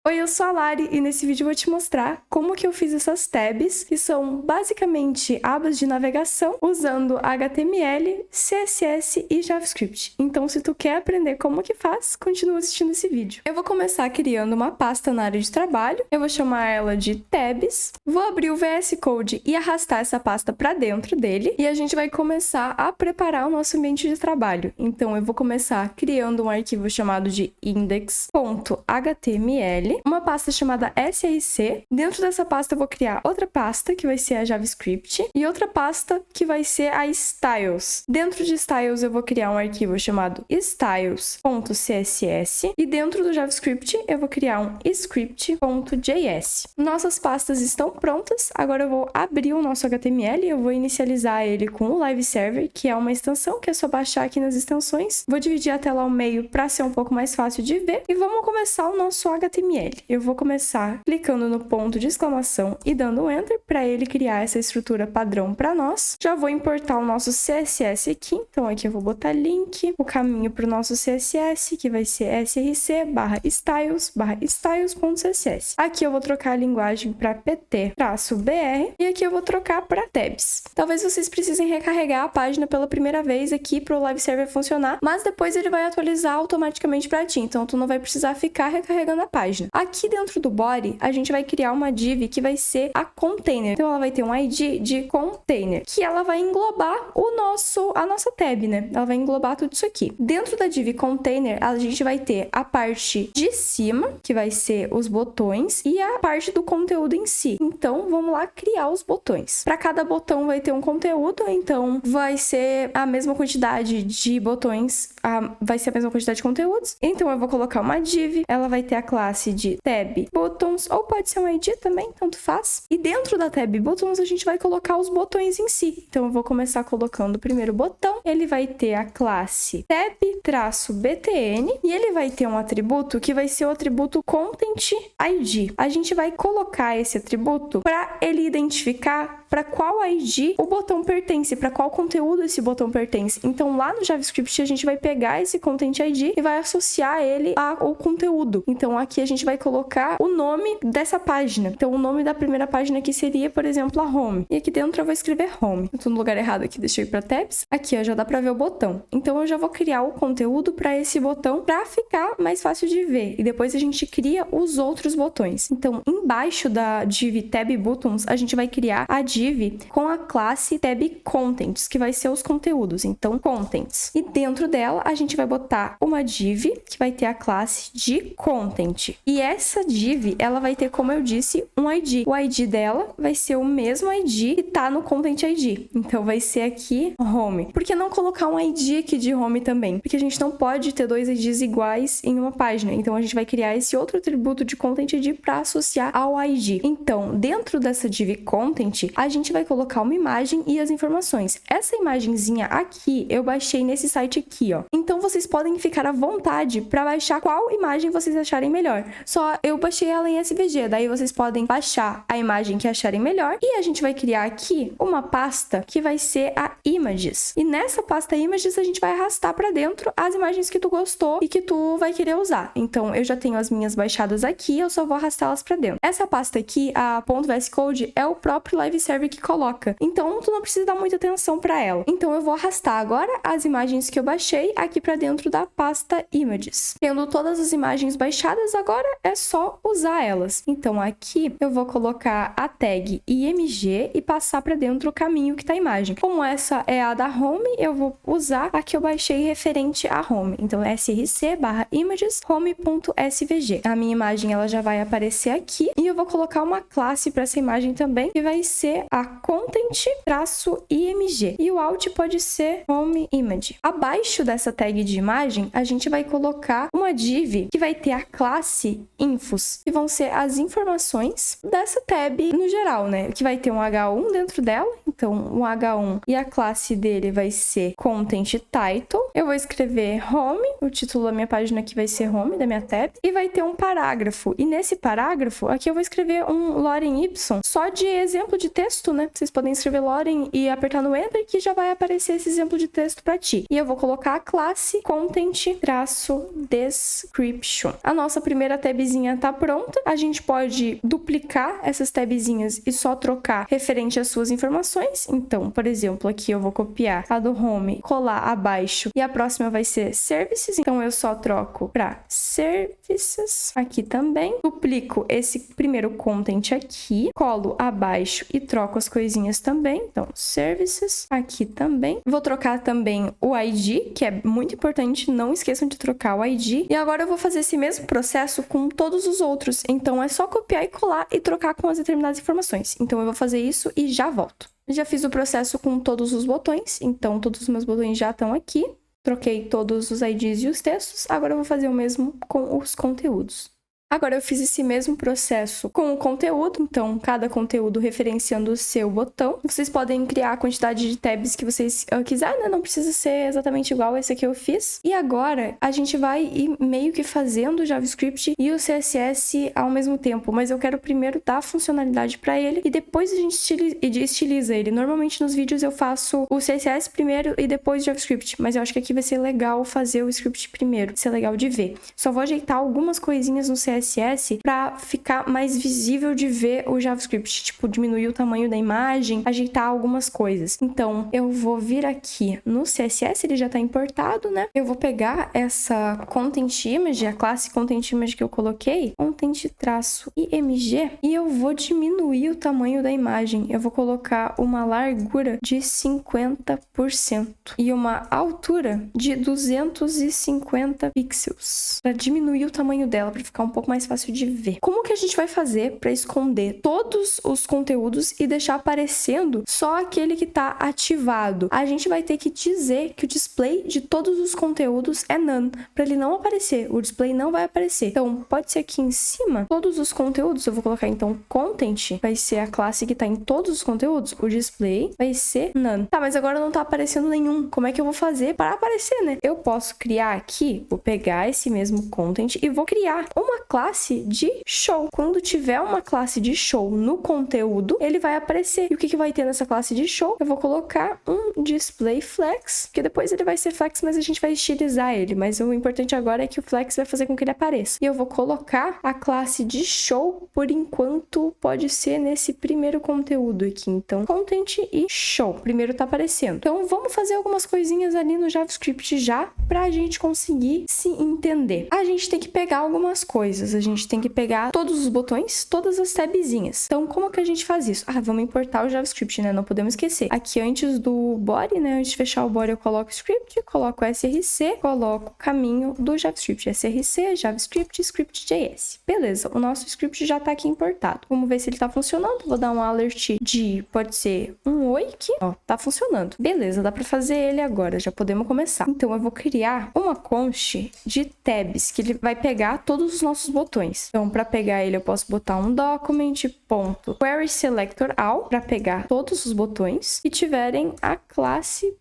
Oi, eu sou a Lari e nesse vídeo eu vou te mostrar como que eu fiz essas tabs, que são basicamente abas de navegação usando HTML, CSS e JavaScript. Então, se tu quer aprender como que faz, continua assistindo esse vídeo. Eu vou começar criando uma pasta na área de trabalho, eu vou chamar ela de tabs, vou abrir o VS Code e arrastar essa pasta para dentro dele, e a gente vai começar a preparar o nosso ambiente de trabalho. Então, eu vou começar criando um arquivo chamado de index.html, uma pasta chamada src. Dentro dessa pasta eu vou criar outra pasta, que vai ser a JavaScript, e outra pasta que vai ser a styles. Dentro de styles eu vou criar um arquivo chamado styles.css, e dentro do JavaScript eu vou criar um script.js. Nossas pastas estão prontas, agora eu vou abrir o nosso HTML, eu vou inicializar ele com o Live Server, que é uma extensão que é só baixar aqui nas extensões. Vou dividir a tela ao meio para ser um pouco mais fácil de ver, e vamos começar o nosso HTML. Eu vou começar clicando no ponto de exclamação e dando Enter para ele criar essa estrutura padrão para nós. Já vou importar o nosso CSS aqui, então aqui eu vou botar link, o caminho para o nosso CSS, que vai ser src/styles/styles.css. Aqui eu vou trocar a linguagem para pt-br e aqui eu vou trocar para tabs. Talvez vocês precisem recarregar a página pela primeira vez aqui para o Live Server funcionar, mas depois ele vai atualizar automaticamente para ti, então tu não vai precisar ficar recarregando a página. Aqui dentro do body, a gente vai criar uma div que vai ser a container. Então ela vai ter um ID de container, que ela vai englobar a nossa tab, né? Ela vai englobar tudo isso aqui. Dentro da div container, a gente vai ter a parte de cima, que vai ser os botões, e a parte do conteúdo em si. Então, vamos lá criar os botões. Para cada botão vai ter um conteúdo, então vai ser a mesma quantidade de botões, vai ser a mesma quantidade de conteúdos. Então, eu vou colocar uma div, ela vai ter a classe de tab buttons, ou pode ser um ID também, tanto faz. E dentro da tab buttons, a gente vai colocar os botões em si. Então, eu vou começar colocando o primeiro botão. Ele vai ter a classe tab-btn e ele vai ter um atributo que vai ser o atributo content ID. A gente vai colocar esse atributo para ele identificar para qual ID o botão pertence, para qual conteúdo esse botão pertence. Então, lá no JavaScript, a gente vai pegar esse content ID e vai associar ele ao conteúdo. Então, aqui a gente vai colocar o nome dessa página. Então, o nome da primeira página aqui seria, por exemplo, a home. E aqui dentro eu vou escrever home. Eu tô no lugar errado aqui, deixa eu ir para tabs. Aqui, ó, já dá para ver o botão. Então, eu já vou criar o conteúdo para esse botão para ficar mais fácil de ver. E depois a gente cria os outros botões. Então, embaixo da div tab buttons, a gente vai criar a div com a classe tab contents, que vai ser os conteúdos. Então, contents. E dentro dela, a gente vai botar uma div que vai ter a classe de content. E essa div, ela vai ter, como eu disse, um ID. O ID dela vai ser o mesmo ID que tá no content ID. Então, vai ser aqui home. Por que não colocar um ID aqui de home também? Porque a gente não pode ter dois IDs iguais em uma página. Então, a gente vai criar esse outro atributo de content ID para associar ao ID. Então, dentro dessa div content, a gente vai colocar uma imagem e as informações. Essa imagenzinha aqui, eu baixei nesse site aqui, ó. Então, vocês podem ficar à vontade para baixar qual imagem vocês acharem melhor. Só eu baixei ela em SVG, daí vocês podem baixar a imagem que acharem melhor. E a gente vai criar aqui uma pasta que vai ser a images. E nessa pasta images, a gente vai arrastar para dentro as imagens que tu gostou e que tu vai querer usar. Então, eu já tenho as minhas baixadas aqui, eu só vou arrastá-las para dentro. Essa pasta aqui, a .vs Code, é o próprio Live Server que coloca. Então, tu não precisa dar muita atenção para ela. Então, eu vou arrastar agora as imagens que eu baixei aqui para dentro da pasta images. Tendo todas as imagens baixadas, agora é só usar elas. Então, aqui eu vou colocar a tag img e passar para dentro o caminho que tá a imagem. Como essa é a da home, eu vou usar a que eu baixei referente à home. Então, src/images home.svg. A minha imagem ela já vai aparecer aqui e eu vou colocar uma classe para essa imagem também, que vai ser a content-img. E o alt pode ser home image. Abaixo dessa tag de imagem, a gente vai colocar uma div que vai ter a classe infos, que vão ser as informações dessa tab no geral, né? Que vai ter um H1 dentro dela. Então, um H1 e a classe dele vai ser content title. Eu vou escrever home, o título da minha página aqui vai ser home, da minha tab. E vai ter um parágrafo. E nesse parágrafo, aqui eu vou escrever um lorem y só de exemplo de texto texto, né? Vocês podem escrever Lauren e apertar no Enter que já vai aparecer esse exemplo de texto para ti. E eu vou colocar a classe content-description. A nossa primeira tabzinha tá pronta. A gente pode duplicar essas tabzinhas e só trocar referente às suas informações. Então, por exemplo, aqui eu vou copiar a do home, colar abaixo e a próxima vai ser services. Então, eu só troco para services. Aqui também. Duplico esse primeiro content aqui, colo abaixo e troco as coisinhas também. Então, services. Aqui também. Vou trocar também o ID, que é muito importante. Não esqueçam de trocar o ID. E agora eu vou fazer esse mesmo processo com todos os outros. Então, é só copiar e colar e trocar com as determinadas informações. Então, eu vou fazer isso e já volto. Já fiz o processo com todos os botões. Então, todos os meus botões já estão aqui. Troquei todos os IDs e os textos. Agora eu vou fazer o mesmo com os conteúdos. Agora eu fiz esse mesmo processo com o conteúdo, então cada conteúdo referenciando o seu botão. Vocês podem criar a quantidade de tabs que vocês quiserem, né? Não precisa ser exatamente igual esse que eu fiz. E agora a gente vai ir meio que fazendo o JavaScript e o CSS ao mesmo tempo, mas eu quero primeiro dar funcionalidade para ele e depois a gente estiliza ele. Normalmente nos vídeos eu faço o CSS primeiro e depois o JavaScript, mas eu acho que aqui vai ser legal fazer o script primeiro, vai ser legal de ver. Só vou ajeitar algumas coisinhas no CSS para ficar mais visível de ver o JavaScript, tipo diminuir o tamanho da imagem, ajeitar algumas coisas. Então, eu vou vir aqui no CSS, ele já está importado, né? Eu vou pegar essa content image, a classe content image que eu coloquei, content-img, e eu vou diminuir o tamanho da imagem. Eu vou colocar uma largura de 50% e uma altura de 250 pixels, para diminuir o tamanho dela, para ficar um pouco mais fácil de ver. Como que a gente vai fazer para esconder todos os conteúdos e deixar aparecendo só aquele que está ativado? A gente vai ter que dizer que o display de todos os conteúdos é none, para ele não aparecer. O display não vai aparecer. Então, pode ser aqui em cima, todos os conteúdos. Eu vou colocar, então, content vai ser a classe que está em todos os conteúdos. O display vai ser none. Tá, mas agora não está aparecendo nenhum. Como é que eu vou fazer para aparecer, né? Eu posso criar aqui, vou pegar esse mesmo content e vou criar uma classe de show. Quando tiver uma classe de show no conteúdo, ele vai aparecer. E o que vai ter nessa classe de show? Eu vou colocar um display flex, que depois ele vai ser flex, mas a gente vai estilizar ele. Mas o importante agora é que o flex vai fazer com que ele apareça. E eu vou colocar a classe de show, por enquanto, pode ser nesse primeiro conteúdo aqui. Então, content e show. Primeiro tá aparecendo. Então, vamos fazer algumas coisinhas ali no JavaScript já, pra gente conseguir se entender. A gente tem que pegar algumas coisas. A gente tem que pegar todos os botões, todas as tabzinhas. Então, como que a gente faz isso? Vamos importar o JavaScript, né? Não podemos esquecer. Aqui, antes do body, né? Antes de fechar o body, eu coloco script, coloco src, coloco o caminho do JavaScript. src, JavaScript, script.js. Beleza, o nosso script já tá aqui importado. Vamos ver se ele tá funcionando. Vou dar um alert de, pode ser um oi que, ó, tá funcionando. Beleza, dá pra fazer ele agora. Já podemos começar. Então, eu vou criar uma const de tabs, que ele vai pegar todos os nossos botões. Então, para pegar ele, eu posso botar um document.querySelectorAll para pegar todos os botões que tiverem a classe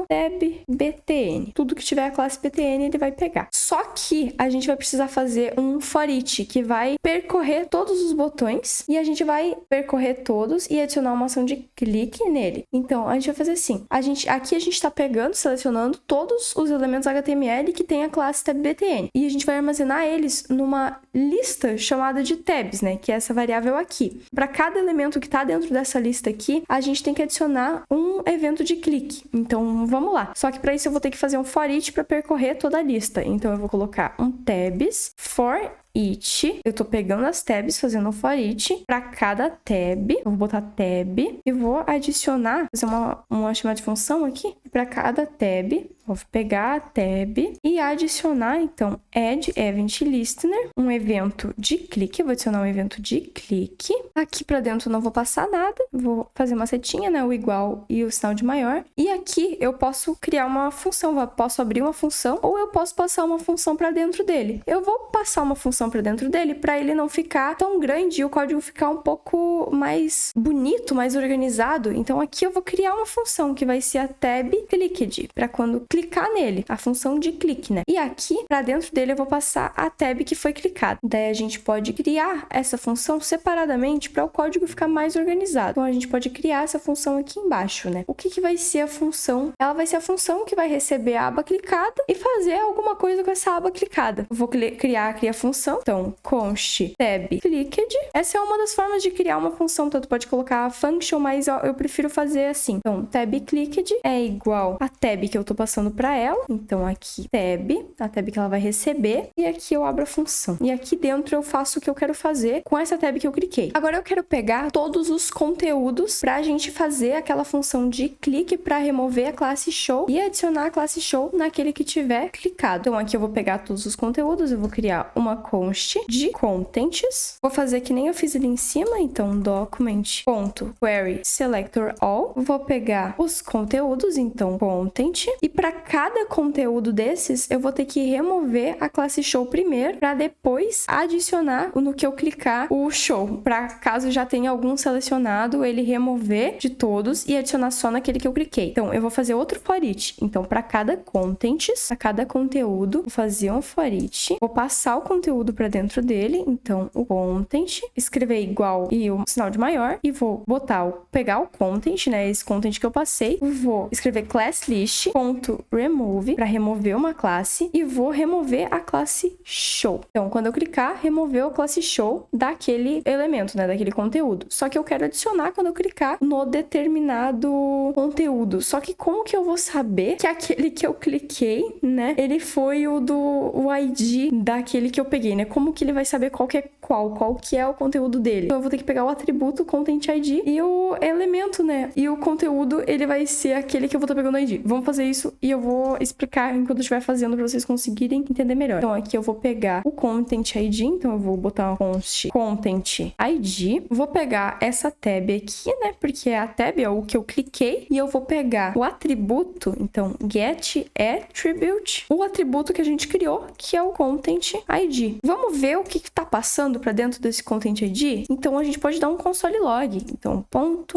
.tabbtn. Tudo que tiver a classe btn, ele vai pegar. Só que a gente vai precisar fazer um foreach que vai percorrer todos os botões e a gente vai percorrer todos e adicionar uma ação de clique nele. Então, a gente vai fazer assim. Aqui a gente está pegando, selecionando todos os elementos HTML que tem a classe tabbtn. E a gente vai armazenar eles numa lista chamada de tabs, né? Que é essa variável aqui. Para cada elemento que está dentro dessa lista aqui, a gente tem que adicionar um evento de clique. Então, vamos lá. Só que para isso eu vou ter que fazer um for each para percorrer toda a lista. Então, eu vou colocar um tabs for each. Eu tô pegando as tabs, fazendo um for each para cada tab. Eu vou botar tab e vou adicionar, fazer uma chamada de função aqui para cada tab. Vou pegar a tab e adicionar, então, add event listener, um evento de clique. Eu vou adicionar um evento de clique. Aqui para dentro eu não vou passar nada. Vou fazer uma setinha, né? O igual e o sinal de maior. E aqui eu posso criar uma função. Eu posso abrir uma função ou eu posso passar uma função para dentro dele. Eu vou passar uma função função para dentro dele, para ele não ficar tão grande e o código ficar um pouco mais bonito, mais organizado. Então aqui eu vou criar uma função que vai ser a tab clicked, para quando clicar nele, a função de clique, né? E aqui, para dentro dele, eu vou passar a tab que foi clicada. Daí a gente pode criar essa função separadamente para o código ficar mais organizado. Então a gente pode criar essa função aqui embaixo, né? O que vai ser a função? Ela vai ser a função que vai receber a aba clicada e fazer alguma coisa com essa aba clicada. Eu vou criar a função. Então, const tab clicked. Essa é uma das formas de criar uma função. Então, tu pode colocar a function, mas eu prefiro fazer assim. Então, tab clicked é igual a tab que eu tô passando para ela. Então, aqui, tab, a tab que ela vai receber. E aqui eu abro a função. E aqui dentro eu faço o que eu quero fazer com essa tab que eu cliquei. Agora eu quero pegar todos os conteúdos pra gente fazer aquela função de clique para remover a classe show e adicionar a classe show naquele que tiver clicado. Então, aqui eu vou pegar todos os conteúdos, eu vou criar uma const de contents. Vou fazer que nem eu fiz ali em cima, então document.query selector all. Vou pegar os conteúdos, então content, e para cada conteúdo desses, eu vou ter que remover a classe show primeiro, para depois adicionar no que eu clicar o show, para caso já tenha algum selecionado, ele remover de todos e adicionar só naquele que eu cliquei. Então, eu vou fazer outro for each. Então, para cada contents, a cada conteúdo, vou fazer um for each. Vou passar o conteúdo para dentro dele. Então, o content, escrever igual e o sinal de maior. E vou pegar o content, né? Esse content que eu passei. Vou escrever class list, ponto remove, para remover uma classe. E vou remover a classe show. Então, quando eu clicar, removeu a classe show daquele elemento, né? Daquele conteúdo. Só que eu quero adicionar quando eu clicar no determinado conteúdo. Só que como que eu vou saber que aquele que eu cliquei, né, ele foi o ID daquele que eu peguei, né? Como que ele vai saber qual que é o conteúdo dele? Então eu vou ter que pegar o atributo content ID e o elemento, né? E o conteúdo, ele vai ser aquele que eu vou estar pegando o ID. Vamos fazer isso e eu vou explicar enquanto eu estiver fazendo para vocês conseguirem entender melhor. Então aqui eu vou pegar o content ID, então eu vou botar uma const content ID. Vou pegar essa tab aqui, né? Porque a tab é o que eu cliquei e eu vou pegar o atributo, então get attribute, o atributo que a gente criou, que é o content ID. Vamos ver o que está passando para dentro desse content ID? Então a gente pode dar um console log. Então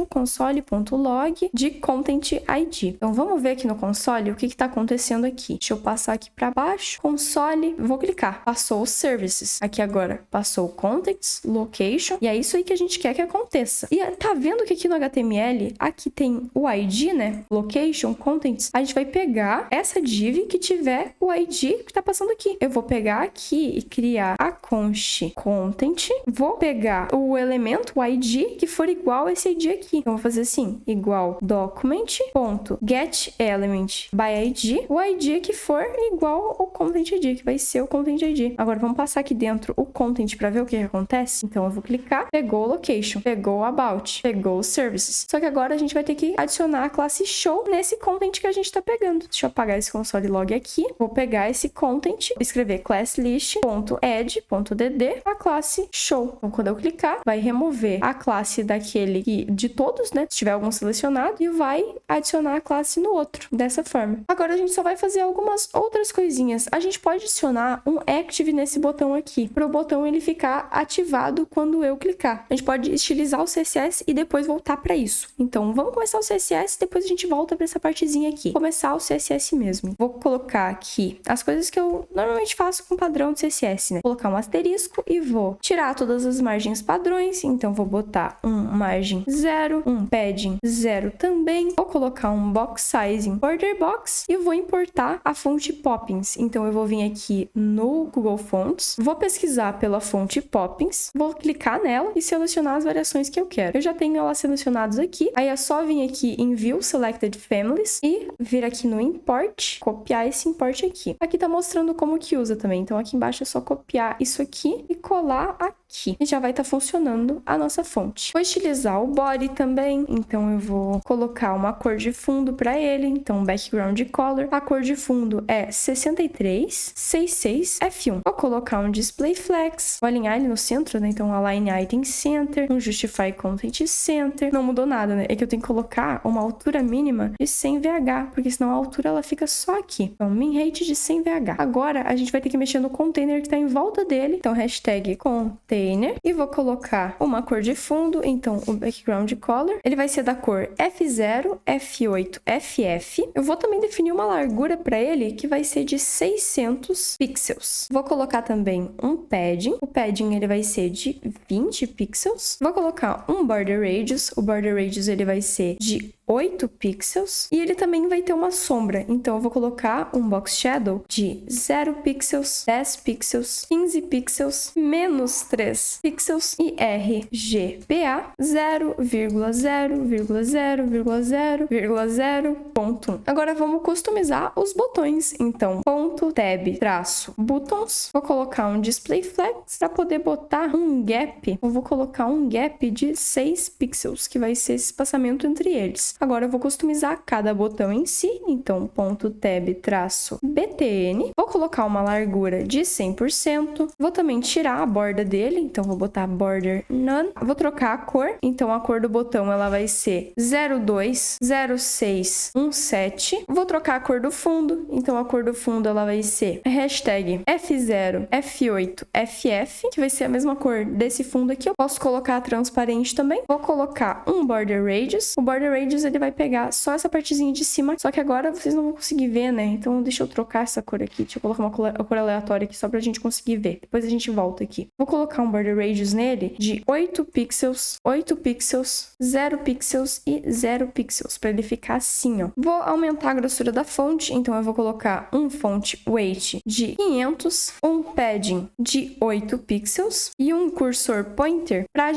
.console.log de content ID. Então vamos ver aqui no console o que está acontecendo aqui. Deixa eu passar aqui para baixo. Console, vou clicar. Passou os services. Aqui agora passou o contents, location, e é isso aí que a gente quer que aconteça. E tá vendo que aqui no HTML, aqui tem o ID, né? Location, contents. A gente vai pegar essa div que tiver o ID que tá passando aqui. Eu vou pegar aqui e criar a const content. Vou pegar o elemento, o ID, que for igual a esse ID aqui. Então, eu vou fazer assim, igual document.getElement by ID. O ID que for igual ao content ID, que vai ser o content ID. Agora, vamos passar aqui dentro o content para ver o que acontece. Então, eu vou clicar, pegou o location, pegou o about, pegou os services. Só que agora a gente vai ter que adicionar a classe show nesse content que a gente tá pegando. Deixa eu apagar esse console log aqui. Vou pegar esse content, escrever class list.add.dd a classe show. Então, quando eu clicar, vai remover a classe daquele de todos, né? Se tiver algum selecionado, e vai adicionar a classe no outro, dessa forma. Agora a gente só vai fazer algumas outras coisinhas. A gente pode adicionar um active nesse botão aqui, para o botão ele ficar ativado quando eu clicar. A gente pode estilizar o CSS e depois voltar para isso. Então, vamos começar o CSS, depois a gente volta para essa partezinha aqui. Começar o CSS mesmo. Vou colocar aqui as coisas que eu normalmente faço com padrão de CSS, né? Vou colocar um asterisco e vou tirar todas as margens padrões. Então, vou botar um margem 0, um padding 0 também. Vou colocar um box sizing border box e vou importar a fonte Poppins. Então, eu vou vir aqui no Google Fonts, vou pesquisar pela fonte Poppins, vou clicar nela e selecionar as variações que eu quero. Eu já tenho elas selecionadas aqui. Aí é só vir aqui em View Selected Families e vir aqui no Import, copiar esse import aqui. Aqui tá mostrando como que usa também. Então, aqui embaixo é só copiar isso aqui e colar aqui. E já vai estar funcionando a nossa fonte. Vou estilizar o body também. Então, eu vou colocar uma cor de fundo para ele. Então, background color. A cor de fundo é 6366 F1. Vou colocar um display flex. Vou alinhar ele no centro, né? Então, align item center. Um justify content center. Não mudou nada, né? É que eu tenho que colocar uma altura mínima de 100 VH, porque senão a altura ela fica só aqui. Então, min height de 100 VH. Agora, a gente vai ter que mexer no container que tá em volta dele, então hashtag container, e vou colocar uma cor de fundo, então o background color, ele vai ser da cor F0, F8, FF. Eu vou também definir uma largura para ele que vai ser de 600 pixels. Vou colocar também um padding, o padding ele vai ser de 20 pixels. Vou colocar um border radius, o border radius ele vai ser de 8 pixels, e ele também vai ter uma sombra, então eu vou colocar um box shadow de 0 pixels, 10 pixels, 15 pixels, menos 3 pixels e RGBA 0,0,0,0,0,0.1. Agora vamos customizar os botões, então ponto tab traço buttons, vou colocar um display flex para poder botar um gap, eu vou colocar um gap de 6 pixels, que vai ser esse espaçamento entre eles. Agora eu vou customizar cada botão em si, então ponto tab traço btn, vou colocar uma largura de 100%, vou também tirar a borda dele, então vou botar border none, vou trocar a cor, então a cor do botão ela vai ser 020617, vou trocar a cor do fundo, então a cor do fundo ela vai ser hashtag F0, F8, FF, que vai ser a mesma cor desse fundo aqui. Eu posso colocar transparente também, vou colocar um border radius, o border radius ele vai pegar só essa partezinha de cima, só que agora vocês não vão conseguir ver, né? Então deixa eu trocar essa cor aqui, deixa eu colocar uma cor aleatória aqui só pra gente conseguir ver. Depois a gente volta aqui. Vou colocar um border radius nele de 8 pixels, 8 pixels, 0 pixels e 0 pixels, pra ele ficar assim, ó. Vou aumentar a grossura da fonte, então eu vou colocar um font weight de 500, um padding de 8 pixels e um cursor pointer pra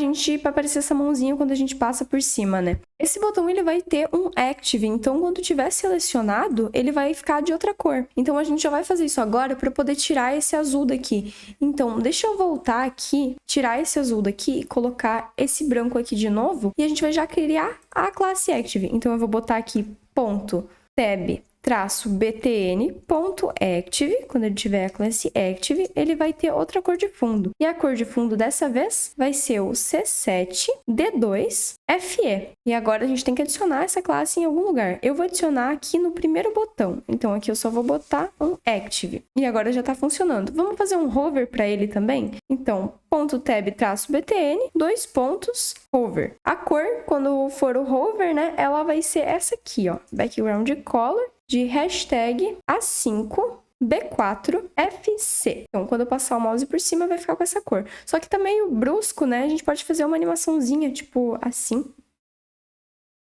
aparecer essa mãozinha quando a gente passa por cima, né? Esse botão ele vai ter um active, então quando tiver selecionado, ele vai ficar de outra cor. Então a gente já vai fazer isso agora para poder tirar esse azul daqui. Então deixa eu voltar aqui, tirar esse azul daqui e colocar esse branco aqui de novo, e a gente vai já criar a classe active. Então eu vou botar aqui ponto tab traço btn ponto active, quando ele tiver a classe active, ele vai ter outra cor de fundo. E a cor de fundo dessa vez vai ser o C7D2FE. E agora a gente tem que adicionar essa classe em algum lugar. Eu vou adicionar aqui no primeiro botão. Então aqui eu só vou botar um active. E agora já tá funcionando. Vamos fazer um hover para ele também? Então, ponto tab traço btn, 2 pontos, hover. A cor, quando for o hover, né, ela vai ser essa aqui, ó, background color de hashtag A5 B4FC. Então, quando eu passar o mouse por cima, vai ficar com essa cor. Só que tá meio brusco, né? A gente pode fazer uma animaçãozinha, tipo assim.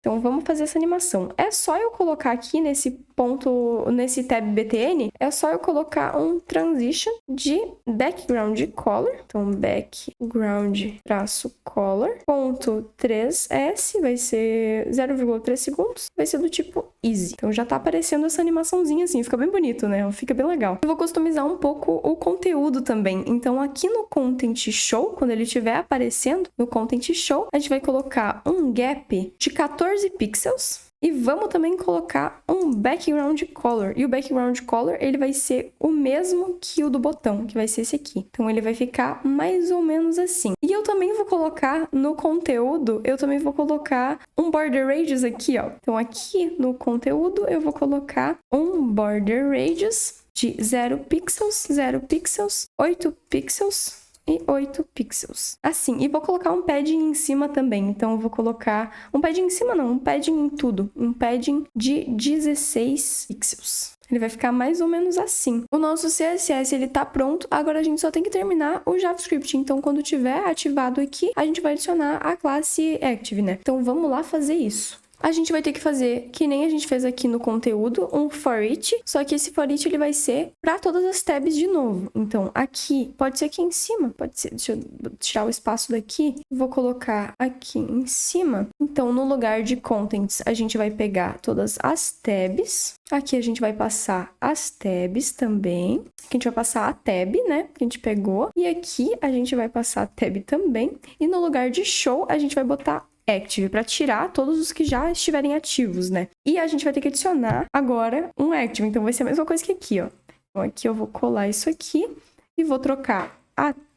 Então, vamos fazer essa animação. É só eu colocar aqui nesse ponto, nesse tab BTN, é só eu colocar um transition de background color. Então, background traço color, ponto 3S, vai ser 0,3 segundos, vai ser do tipo easy. Então, já tá aparecendo essa animaçãozinha assim, fica bem bonito, né? Fica bem legal. Eu vou customizar um pouco o conteúdo também. Então, aqui no Content Show, quando ele estiver aparecendo no Content Show, a gente vai colocar um gap de 14 pixels. E vamos também colocar um background color. E o background color, ele vai ser o mesmo que o do botão, que vai ser esse aqui. Então, ele vai ficar mais ou menos assim. E eu também vou colocar no conteúdo, eu também vou colocar um border radius aqui, ó. Então, aqui no conteúdo, eu vou colocar um border radius de 0 pixels, 0 pixels, 8 pixels e 8 pixels. Assim, e vou colocar um padding em cima também. Então, eu vou colocar... Um padding em cima não, um padding em tudo. Um padding de 16 pixels. Ele vai ficar mais ou menos assim. O nosso CSS, ele tá pronto. Agora, a gente só tem que terminar o JavaScript. Então, quando tiver ativado aqui, a gente vai adicionar a classe Active, né? Então, vamos lá fazer isso. A gente vai ter que fazer, que nem a gente fez aqui no conteúdo, um for each, só que esse for each ele vai ser para todas as tabs de novo. Então, aqui, pode ser aqui em cima, pode ser, deixa eu tirar o espaço daqui, vou colocar aqui em cima. Então, no lugar de contents, a gente vai pegar todas as tabs. Aqui a gente vai passar as tabs também. Aqui a gente vai passar a tab, né, que a gente pegou. E aqui a gente vai passar a tab também. E no lugar de show, a gente vai botar active, para tirar todos os que já estiverem ativos, né? E a gente vai ter que adicionar agora um active, então vai ser a mesma coisa que aqui, ó. Então aqui eu vou colar isso aqui e vou trocar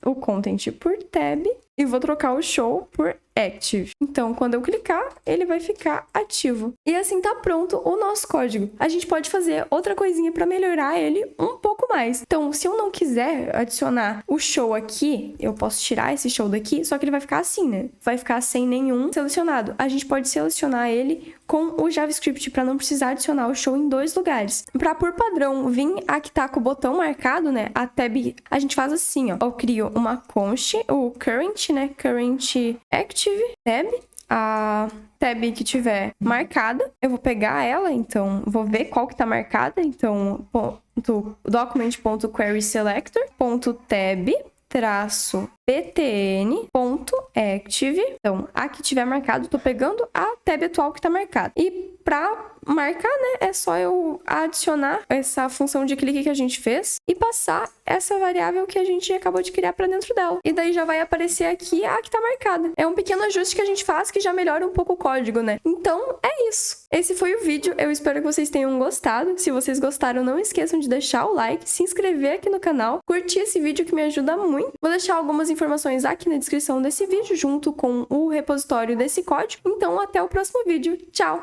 o content por tab e vou trocar o show por active. Então, quando eu clicar, ele vai ficar ativo. E assim tá pronto o nosso código. A gente pode fazer outra coisinha para melhorar ele um pouco mais. Então, se eu não quiser adicionar o show aqui, eu posso tirar esse show daqui, só que ele vai ficar assim, né? Vai ficar sem nenhum selecionado. A gente pode selecionar ele com o JavaScript para não precisar adicionar o show em 2 lugares. Para por padrão vir a que tá com o botão marcado, né? A tab, a gente faz assim, ó. Eu crio uma const, o current, né? Current active tab. A tab que tiver marcada, eu vou pegar ela, então vou ver qual que tá marcada, então document.querySelector.tab -btn.active. Então, a que tiver marcado, tô pegando a tab atual que tá marcada. E pra marcar, né, é só eu adicionar essa função de clique que a gente fez e passar essa variável que a gente acabou de criar pra dentro dela. E daí já vai aparecer aqui a que tá marcada. É um pequeno ajuste que a gente faz que já melhora um pouco o código, né? Então, é isso. Esse foi o vídeo. Eu espero que vocês tenham gostado. Se vocês gostaram, não esqueçam de deixar o like, se inscrever aqui no canal, curtir esse vídeo que me ajuda muito. Vou deixar algumas informações aqui na descrição desse vídeo, junto com o repositório desse código. Então, até o próximo vídeo. Tchau!